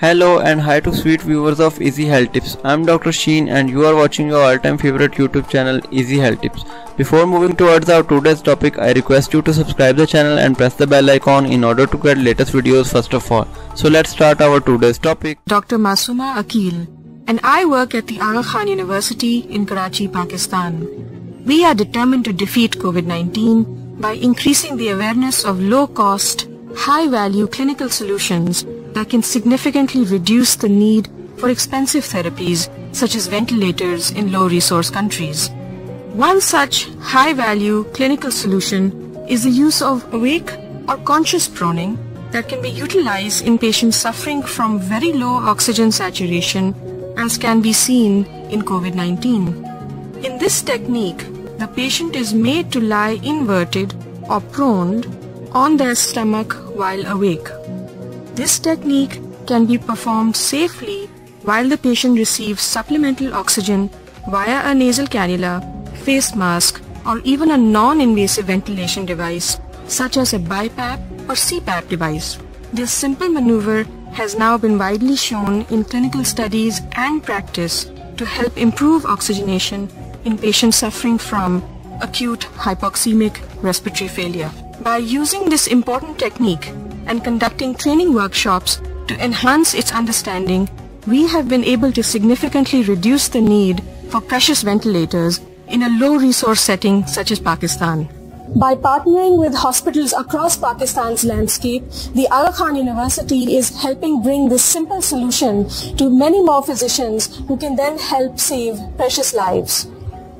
Hello and hi to sweet viewers of Easy Health Tips. I am Dr. Sheen and you are watching your all-time favorite YouTube channel Easy Health Tips. Before moving towards our today's topic, I request you to subscribe the channel and press the bell icon in order to get latest videos first of all. So let's start our today's topic. Dr. Masooma Akil and I work at the Aga Khan University in Karachi, Pakistan. We are determined to defeat COVID-19 by increasing the awareness of low-cost, high-value clinical solutions that can significantly reduce the need for expensive therapies such as ventilators in low-resource countries. One such high-value clinical solution is the use of awake or conscious proning that can be utilized in patients suffering from very low oxygen saturation, as can be seen in COVID-19. In this technique, the patient is made to lie inverted or proned on their stomach while awake. This technique can be performed safely while the patient receives supplemental oxygen via a nasal cannula, face mask, or even a non-invasive ventilation device such as a BiPAP or CPAP device. This simple maneuver has now been widely shown in clinical studies and practice to help improve oxygenation in patients suffering from acute hypoxemic respiratory failure. By using this important technique and conducting training workshops to enhance its understanding, we have been able to significantly reduce the need for precious ventilators in a low-resource setting such as Pakistan. By partnering with hospitals across Pakistan's landscape, the Aga Khan University is helping bring this simple solution to many more physicians who can then help save precious lives.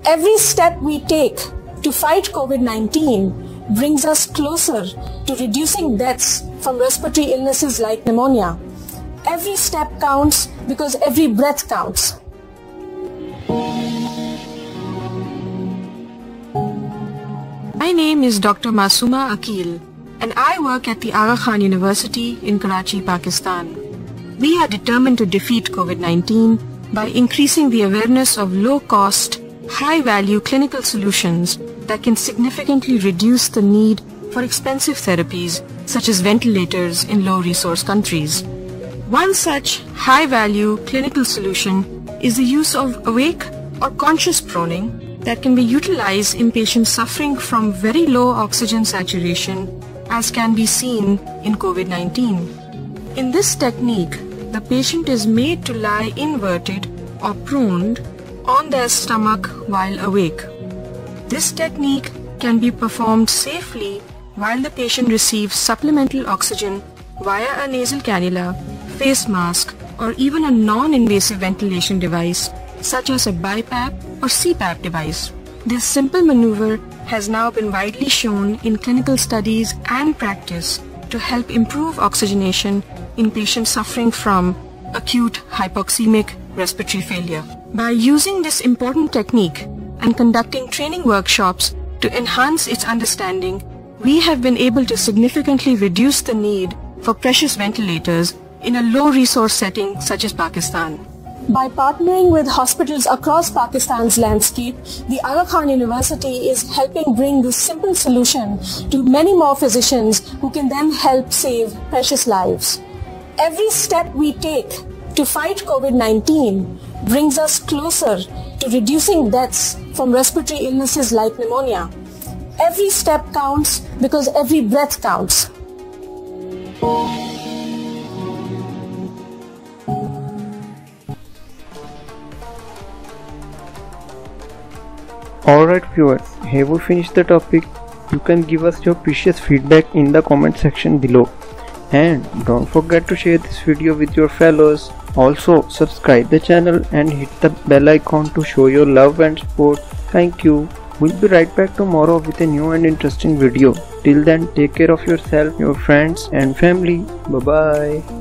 Every step we take to fight COVID-19 brings us closer to reducing deaths from respiratory illnesses like pneumonia. Every step counts because every breath counts. My name is Dr. Masooma Akil and I work at the Aga Khan University in Karachi, Pakistan. We are determined to defeat COVID-19 by increasing the awareness of low-cost, high-value clinical solutions that can significantly reduce the need for expensive therapies such as ventilators in low-resource countries. One such high-value clinical solution is the use of awake or conscious proning that can be utilized in patients suffering from very low oxygen saturation, as can be seen in COVID-19. In this technique, the patient is made to lie inverted or proned on their stomach while awake. This technique can be performed safely while the patient receives supplemental oxygen via a nasal cannula, face mask, or even a non-invasive ventilation device such as a BiPAP or CPAP device. This simple maneuver has now been widely shown in clinical studies and practice to help improve oxygenation in patients suffering from acute hypoxemic respiratory failure. By using this important technique and conducting training workshops to enhance its understanding, we have been able to significantly reduce the need for precious ventilators in a low-resource setting such as Pakistan. By partnering with hospitals across Pakistan's landscape, the Aga Khan University is helping bring this simple solution to many more physicians who can then help save precious lives. Every step we take to fight COVID-19 brings us closer to reducing deaths from respiratory illnesses like pneumonia. Every step counts because every breath counts. Alright viewers, have we finished the topic? You can give us your precious feedback in the comment section below. And don't forget to share this video with your fellows. Also subscribe the channel and hit the bell icon to show your love and support. Thank you. We'll be right back tomorrow with a new and interesting video. Till then, take care of yourself, your friends and family. Bye bye.